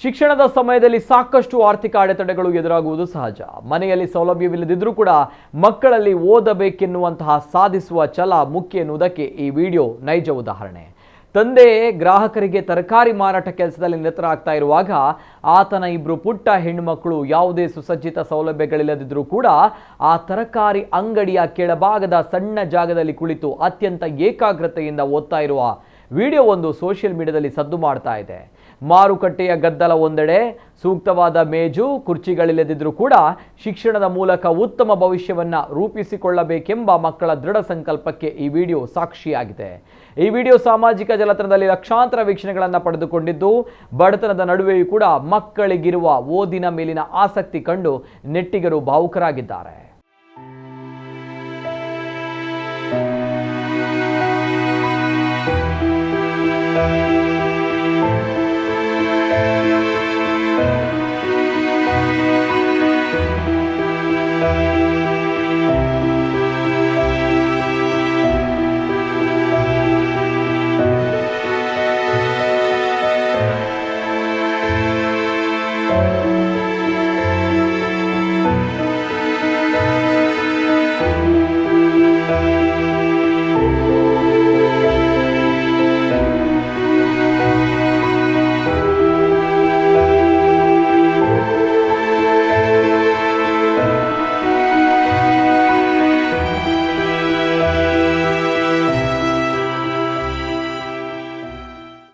ಶಿಕ್ಷಣದ ಸಮಯದಲ್ಲಿ ಸಾಕಷ್ಟು ಆರ್ಥಿಕ ಅಡೆತಡೆಗಳು ಎದುರಾಗುವುದು ಸಹಜ. ಮನೆಯಲ್ಲಿ ಸೌಲಭ್ಯವಿಲ್ಲದಿದ್ದರೂ ಕೂಡ ಮಕ್ಕಳಲ್ಲಿ ಓದಬೇಕೆನ್ನುವಂತಹ ಸಾಧಿಸುವ ಛಲ ಮುಖ್ಯ ಎನ್ನುವುದಕ್ಕೆ ಈ ವಿಡಿಯೋ ನೈಜ ಉದಾಹರಣೆ. ತಂದೆ ಗ್ರಾಹಕರಿಗೆ ತರಕಾರಿ ಮಾರಾಟ ಕೆಲಸದಲ್ಲಿ ನಿರತರಾಗ್ತಾ ಇರುವಾಗ ಆತನ ಇಬ್ಬರು ಪುಟ್ಟ ಹೆಣ್ಣುಮಕ್ಕಳು ಯಾವುದೇ ಸುಸಜ್ಜಿತ ಸೌಲಭ್ಯಗಳಿಲ್ಲದಿದ್ದರೂ ಕೂಡ ಆ ತರಕಾರಿ ಅಂಗಡಿಯ ಕೆಳಭಾಗದ ಸಣ್ಣ ಜಾಗದಲ್ಲಿ ಕುಳಿತು ಅತ್ಯಂತ ಏಕಾಗ್ರತೆಯಿಂದ ಓದ್ತಾ ಇರುವ ವಿಡಿಯೋ ಒಂದು ಸೋಷಿಯಲ್ ಮೀಡಿಯಾದಲ್ಲಿ ಸದ್ದು ಮಾಡ್ತಾ ಇದೆ. ಮಾರುಕಟ್ಟೆಯ ಗದ್ದಲ ಒಂದೆಡೆ, ಸೂಕ್ತವಾದ ಮೇಜು ಕುರ್ಚಿಗಳಿಲ್ಲದಿದ್ದರೂ ಕೂಡ ಶಿಕ್ಷಣದ ಮೂಲಕ ಉತ್ತಮ ಭವಿಷ್ಯವನ್ನ ರೂಪಿಸಿಕೊಳ್ಳಬೇಕೆಂಬ ಮಕ್ಕಳ ದೃಢ ಸಂಕಲ್ಪಕ್ಕೆ ಈ ವಿಡಿಯೋ ಸಾಕ್ಷಿಯಾಗಿದೆ. ಈ ವಿಡಿಯೋ ಸಾಮಾಜಿಕ ಜಾಲತಾಣದಲ್ಲಿ ಲಕ್ಷಾಂತರ ವೀಕ್ಷಣೆಗಳನ್ನು ಪಡೆದುಕೊಂಡಿದ್ದು, ಬಡತನದ ನಡುವೆಯೂ ಕೂಡ ಮಕ್ಕಳಿಗಿರುವ ಓದಿನ ಮೇಲಿನ ಆಸಕ್ತಿ ಕಂಡು ನೆಟ್ಟಿಗರು ಭಾವುಕರಾಗಿದ್ದಾರೆ.